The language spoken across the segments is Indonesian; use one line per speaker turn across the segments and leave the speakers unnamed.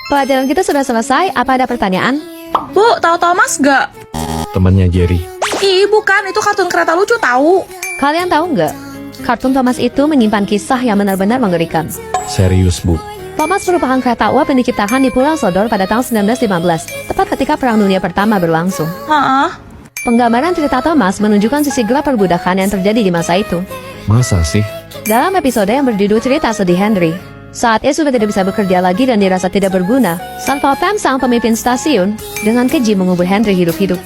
Pelajaran kita sudah selesai, apa ada pertanyaan?
Bu, tahu Thomas gak?
Temannya Jerry.
Ih, bukan, itu kartun kereta lucu tahu.
Kalian tahu nggak? Kartun Thomas itu menyimpan kisah yang benar-benar mengerikan.
Serius, Bu.
Thomas merupakan kereta uap yang diciptakan di Pulau Sodor pada tahun 1915, tepat ketika Perang Dunia Pertama berlangsung.
Hah?
Penggambaran cerita Thomas menunjukkan sisi gelap perbudakan yang terjadi di masa itu.
Masa sih?
Dalam episode yang berjudul Cerita Sedih Henry, saat ia sudah tidak bisa bekerja lagi dan dirasa tidak berguna, Pam, sang pemimpin stasiun, dengan keji mengubur Henry hidup-hidup.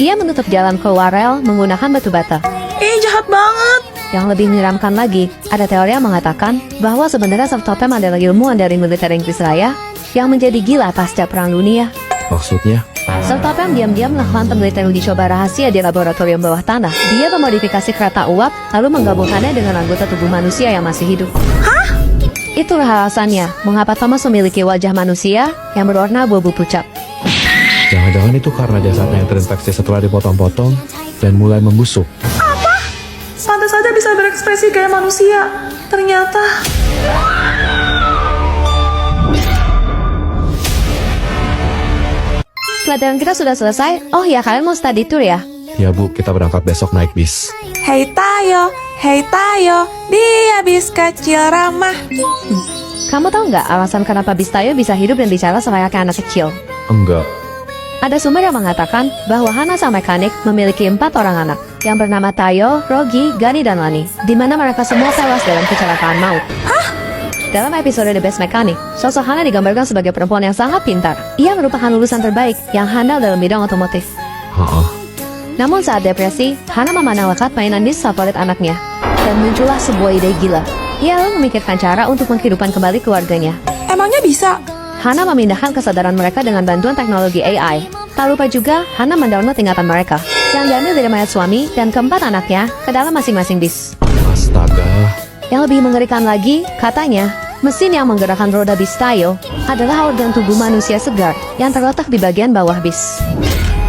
Ia menutup jalan keluar rel menggunakan batu bata.
Ih, jahat banget.
Yang lebih menyeramkan lagi, ada teori yang mengatakan bahwa sebenarnya Pam adalah ilmuwan dari militer Inggris Raya yang menjadi gila pasca Perang Dunia.
Maksudnya?
Pam diam-diam melakukan penelitian uji coba rahasia di laboratorium bawah tanah. Dia memodifikasi kereta uap, lalu menggabungkannya dengan anggota tubuh manusia yang masih hidup.
Hah?
Itulah alasannya mengapa Thomas memiliki wajah manusia yang berwarna abu-abu pucat.
Jangan-jangan itu karena jasadnya yang terinfeksi setelah dipotong-potong dan mulai membusuk.
Pantas saja bisa berekspresi kayak manusia. Ternyata...
Pelajaran kita sudah selesai. Oh ya, kalian mau study tour ya?
Ya Bu, kita berangkat besok naik bis.
Hei Tayo, dia bis kecil ramah.
Kamu tahu nggak alasan kenapa bis Tayo bisa hidup dan bicara selayaknya anak kecil?
Enggak.
Ada sumber yang mengatakan bahwa Hana sang mekanik memiliki 4 orang anak yang bernama Tayo, Rogi, Gani, dan Lani, di mana mereka semua tewas dalam kecelakaan maut. Dalam episode The Best Mechanic, sosok Hana digambarkan sebagai perempuan yang sangat pintar. Ia merupakan lulusan terbaik yang handal dalam bidang otomotif. Namun saat depresi, Hana memandang lekat mainan dis favorit anaknya, dan muncullah sebuah ide gila. Ia lalu memikirkan cara untuk menghidupkan kembali keluarganya.
Emangnya bisa?
Hana memindahkan kesadaran mereka dengan bantuan teknologi AI. Tak lupa juga, Hana mendownload ingatan mereka, yang diambil dari mayat suami dan keempat anaknya ke dalam masing-masing bis.
Astaga.
Yang lebih mengerikan lagi, katanya, mesin yang menggerakkan roda bis Tayo adalah organ tubuh manusia segar yang terletak di bagian bawah bis.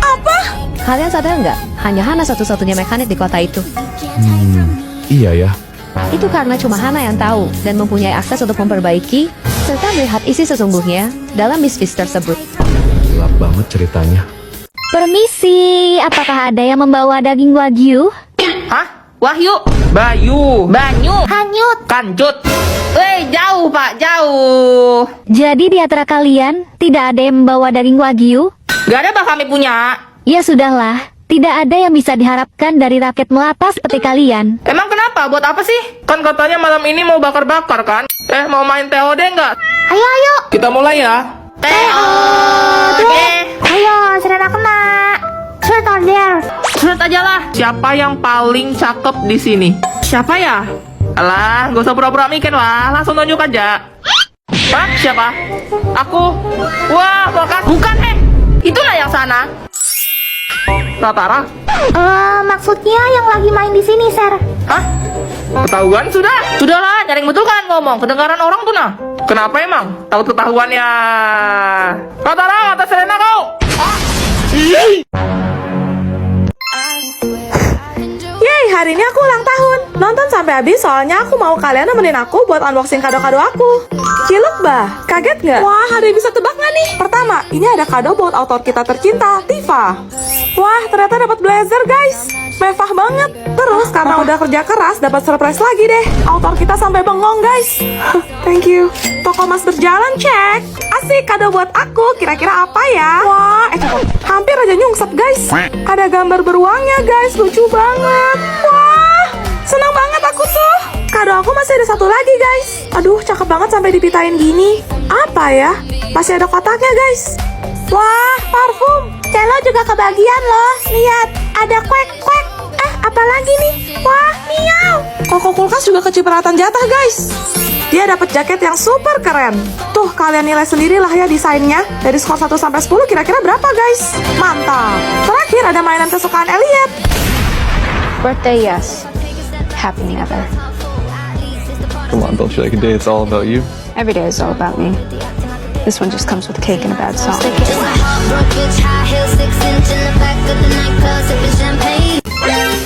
Apa?
Kalian sadar nggak? Hanya Hana satu-satunya mekanik di kota itu.
Iya ya.
Itu karena cuma Hana yang tahu dan mempunyai akses untuk memperbaiki serta melihat isi sesungguhnya dalam bis-bis tersebut.
Gelap banget ceritanya.
Permisi, apakah ada yang membawa daging wagyu?
Hah? Wahyu, Bayu, Banyu,
Hanyut.
Kancut. Jauh Pak, jauh.
Jadi di antara kalian tidak ada yang membawa daging wagyu?
Gak ada Pak, kami punya.
Ya sudahlah, tidak ada yang bisa diharapkan dari rakyat melata seperti kalian.
Emang kenapa? Buat apa sih? Kan katanya malam ini mau bakar-bakar kan? Mau main TOD nggak?
Ayo,
Kita mulai ya. TOD.
ayo, serena kena. Shoot order.
Lihat aja lah. Siapa yang paling cakep di sini? Siapa ya? Alah, gak usah pura-pura mikir lah. Langsung tunjuk aja. Hah? Siapa? Aku. Wah, bakat. Bukan, itulah yang sana. Tatara?
Maksudnya yang lagi main di sini, Sir.
Hah? Ketahuan sudah? Sudahlah, nyaring betul kan ngomong. Kedengaran orang tuh nah. Kenapa emang? Takut ketahuan ya. Tatara, mata Serena kau.
Yeay, hari ini aku ulang tahun. Nonton sampai habis soalnya aku mau kalian nemenin aku buat unboxing kado-kado aku. Ciluk bah, kaget nggak? Wah, ada yang bisa tebak nggak nih? Pertama, ini ada kado buat autor kita tercinta, Tifa. Wah, ternyata dapat blazer guys. Mewah banget. Terus karena udah kerja keras, dapat surprise lagi deh. Autor kita sampai bengong guys. Thank you. Toko emas berjalan, cek. Asik, kado buat aku. Kira-kira apa ya? Wah, cepet. Hampir aja nyungsep guys. Ada gambar beruangnya guys, lucu banget. Wah, senang banget aku tuh. Kado aku masih ada satu lagi guys. Aduh, cakep banget sampai dipitain gini. Apa ya? Masih ada kotaknya guys. Wah, parfum. Celo juga kebagian loh. Lihat, ada kuek-kuek. Apa lagi nih? Wah, miau. Koko kulkas juga kecipratan jatah guys. Dia dapat jaket yang super keren. Tuh, kalian nilai sendirilah ya desainnya. Dari skor 1 sampai 10 kira-kira berapa guys? Mantap. Terakhir ada mainan kesukaan Elliot.
Birthday, yes. Happy never.
Come on, don't you like a day? It's all about you.
Every day is all about me. This one just comes with cake and a bad song.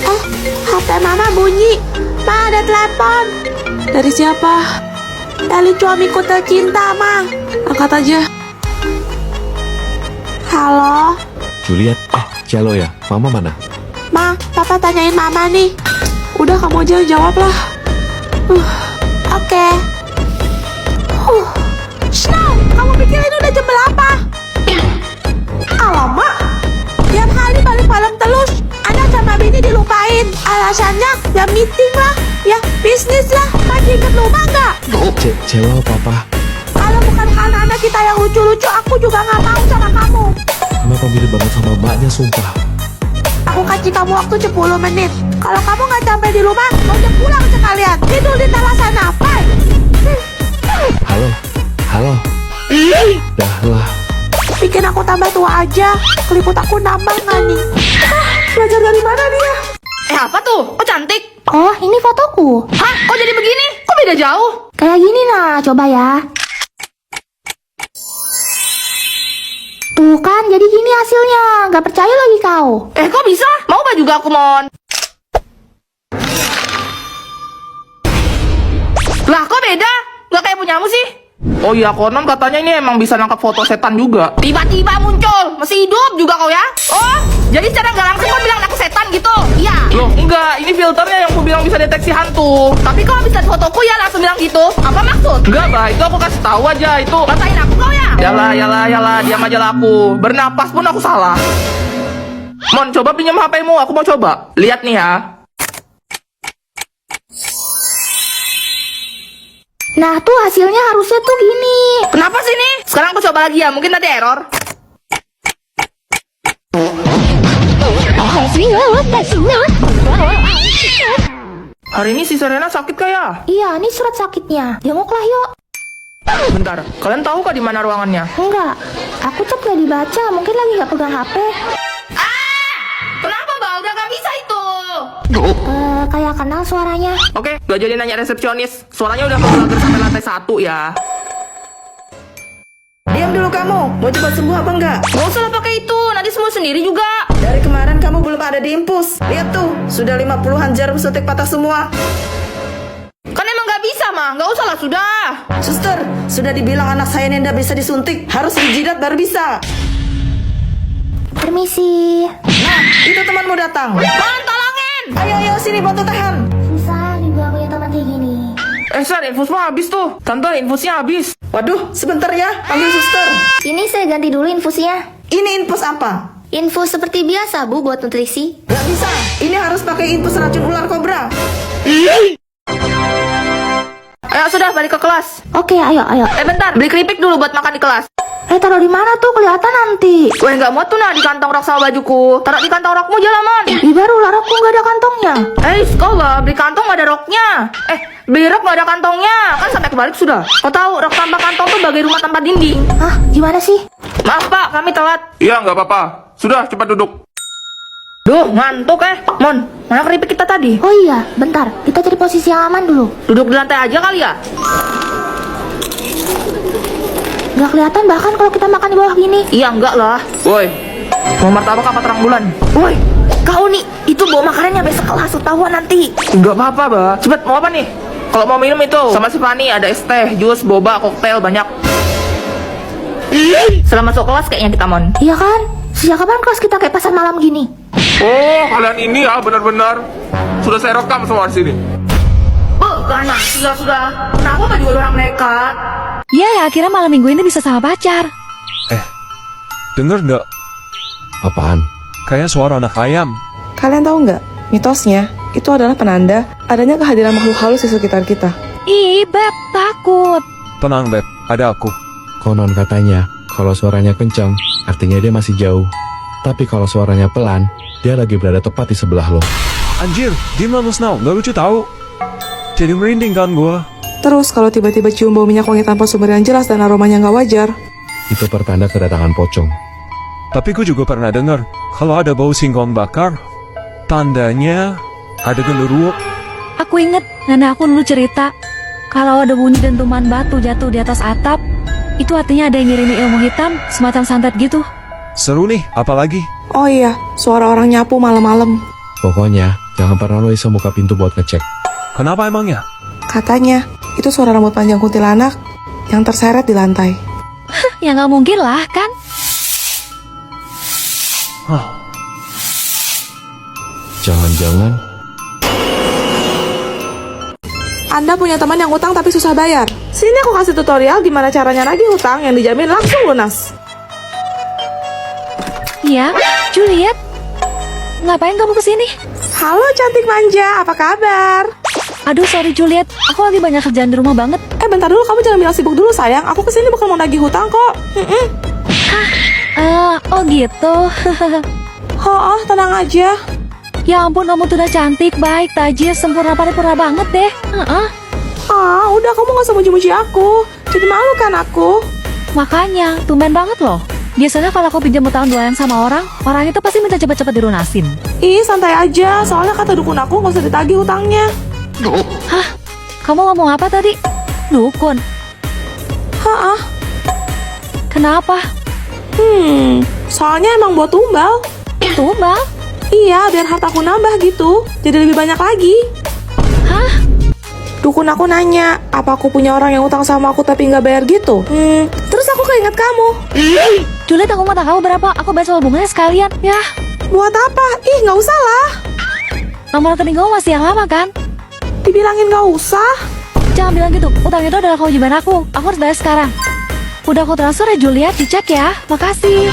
Oh, HP mama bunyi. Ma, ada telepon. Dari siapa? Dari suamiku tercinta, Ma. Angkat aja. Halo,
Juliet, Cielo ya, mama mana?
Ma, Papa tanyain Mama nih. Udah kamu aja jawab lah. Oke. Snow, kamu pikir ini udah jam berapa? Alamak, tiap hari balik malam terus. Anak sama bini dilupain. Alasannya ya meeting lah, ya bisnis lah. Masih inget lupa nggak?
Cielo, papa.
Kalau bukan karena anak kita yang lucu-lucu, aku juga nggak mau sama kamu.
Kenapa mirip banget sama mbaknya, sumpah.
Aku kasih kamu waktu 10 menit. Kalau kamu nggak sampai di rumah, mau pulang sekalian. Tidur di teras sana. Bye.
Halo. Dah lah.
Bikin aku tambah tua aja. Keriput aku nambah nggak nih? Belajar dari mana dia?
Apa tuh? Kok cantik?
Oh, ini fotoku.
Hah? Kok jadi begini? Kok beda jauh?
Kayak gini nah, coba ya. Tuh kan, jadi gini hasilnya. Gak percaya lagi kau.
Kok bisa? Mau gak juga aku, Mon? Lah, kok beda? Gak kayak punyamu sih? Oh iya, konon katanya ini emang bisa nangkap foto setan juga. Tiba-tiba muncul, masih hidup juga kau ya? Oh, jadi secara nggak langsung kau bilang aku setan gitu? Iya. Loh, enggak, ini filternya yang aku bilang bisa deteksi hantu. Tapi kalau bisa fotoku ya langsung bilang gitu. Apa maksud? Enggak, Bah, itu aku kasih tahu aja itu. Katain aku kau ya? Yalah, diam aja lah aku. Bernapas pun aku salah. Mon, coba pinjam HP-mu, aku mau coba. Lihat nih ya.
Nah tuh hasilnya harusnya tuh gini.
Kenapa sih nih? Sekarang aku coba lagi ya, mungkin nanti error. Hari ini si Serena sakit kayak?
Iya, ini surat sakitnya. Jenguklah yuk.
Bentar, kalian tahu kah di mana ruangannya?
Enggak, aku chat gak dibaca. Mungkin lagi gak pegang HP.
Kenapa, Mbak? Udah gak bisa itu.
Kayak kenal suaranya.
Oke, gak jadi nanya resepsionis. Suaranya udah kebelagar sampai lantai 1 ya.
Diam dulu kamu, mau coba sembuh apa enggak?
Gak usah lah pakai itu, nanti sembuh sendiri juga.
Dari kemarin kamu belum ada di infus. Lihat tuh, sudah 50-an jarum suntik patah semua.
Kan emang gak bisa, mah. Gak usah lah, sudah.
Suster, sudah dibilang anak saya ini tidak bisa disuntik. Harus dijidat baru bisa.
Permisi.
Nah, itu temanmu datang.
Man, tolongin.
Ayo, sini bantu tahan.
Susah nih gua punya teman kayak gini.
Sar, infusnya habis tuh. Tante, infusnya habis.
Waduh, sebentar ya, panggil suster.
Ini saya ganti dulu infusnya.
Ini infus apa?
Infus seperti biasa Bu buat nutrisi.
Gak bisa, ini harus pakai infus racun ular kobra.
Ayo, sudah, balik ke kelas.
Oke, ayo.
Bentar, beli keripik dulu buat makan di kelas.
Taruh di mana tuh? Kelihatan nanti.
Weh, gak muat tuh nah di kantong rok sama bajuku. Taruh di kantong rokmu aja lah, Man.
Di baru lah rokku nggak ada kantongnya.
Sekolah, beli kantong gak ada roknya. Beli rok gak ada kantongnya. Kan sampai kebalik sudah. Kau tahu, rok tanpa kantong tuh bagai rumah tanpa dinding.
Hah, gimana sih?
Maaf, Pak, kami telat.
Iya, nggak apa-apa. Sudah, cepat duduk.
Duh, ngantuk Mon, mana keripik kita tadi?
Oh iya, bentar. Kita cari posisi yang aman dulu.
Duduk di lantai aja kali ya?
Nggak kelihatan bahkan kalau kita makan di bawah gini.
Iya, enggak lah. Woi, mau martabak apa terang bulan? Woi, kau nih, itu bawa makanannya sampai sekelas, ketahuan nanti. Enggak apa-apa, Bah. Cepet, mau apa nih? Kalau mau minum itu, sama si Fani ada es teh, jus, boba, koktail, banyak. Setelah masuk kelas kayaknya kita, Mon.
Iya kan? Sejak kapan kelas kita kayak pasar malam gini?
Oh, kalian ini ya benar-benar. Sudah saya rekam semua di sini.
Ganas, sudah. Kenapa gak juga orang nekat?
Ya, akhirnya malam minggu ini bisa sama pacar.
Dengar nggak?
Apaan?
Kayak suara anak ayam.
Kalian tahu nggak? Mitosnya itu adalah penanda adanya kehadiran makhluk halus di sekitar kita.
Ih, Beb, takut.
Tenang, Beb. Ada aku.
Konon katanya, kalau suaranya kencang, artinya dia masih jauh. Tapi kalau suaranya pelan, dia lagi berada tepat di sebelah lo.
Anjir, diam lu Snow. Nggak lucu tahu. Jadi merinding kan gua.
Terus kalau tiba-tiba cium bau minyak wangi tanpa sumber yang jelas dan aromanya nggak wajar,
Itu pertanda kedatangan pocong.
Tapi ku juga pernah dengar, kalau ada bau singkong bakar, tandanya ada genderuwo.
Aku inget, nenek aku dulu cerita, kalau ada bunyi dentuman batu jatuh di atas atap, itu artinya ada yang ngirimi ilmu hitam, semacam santet gitu.
Seru nih, apalagi?
oh iya, suara orang nyapu malam-malam.
Pokoknya, jangan pernah lo iseng buka pintu buat ngecek.
Kenapa emangnya?
Katanya, itu suara rambut panjang kuntilanak yang terseret di lantai.
Ya nggak mungkin lah, kan?
Jangan-jangan
Anda punya teman yang utang tapi susah bayar. Sini aku kasih tutorial gimana caranya nagih hutang yang dijamin langsung lunas.
Ya, Juliet. Ngapain kamu kesini?
Halo cantik manja, apa kabar?
Aduh, sorry Juliet. Aku lagi banyak kerjaan di rumah banget.
Bentar dulu, kamu jangan bilang sibuk dulu sayang. Aku kesini bukan mau nagih hutang kok.
Oh gitu.
Oh, tenang aja.
Ya ampun, kamu tuh udah cantik, baik, tajir, sempurna paripurna banget deh.
Udah kamu gak usah muji-muji aku. Jadi malu kan aku?
Makanya, tumben banget loh. Biasanya kalau aku pinjam utang duaan sama orang itu pasti minta cepet-cepet dilunasin.
Ih, santai aja. Soalnya kata dukun aku gak usah ditagih hutangnya.
Hah? Kamu ngomong apa tadi? Dukun? Kenapa?
Soalnya emang buat tumbal.
Tumbal?
Iya, biar hartaku nambah gitu. Jadi lebih banyak lagi.
Hah?
Dukun aku nanya, apa aku punya orang yang utang sama aku tapi nggak bayar gitu? Terus aku keinget kamu.
Juliet, aku mau tahu berapa. Aku bayar soal bunganya sekalian. Ya,
Buat apa? Ih, nggak usah lah.
nomor rekening kamu masih yang lama kan?
Dibilangin nggak usah.
Jangan bilang gitu. Utang itu adalah kewajiban aku. Aku harus bayar sekarang. Udah aku transfer ya Juliet, dicek ya. Makasih.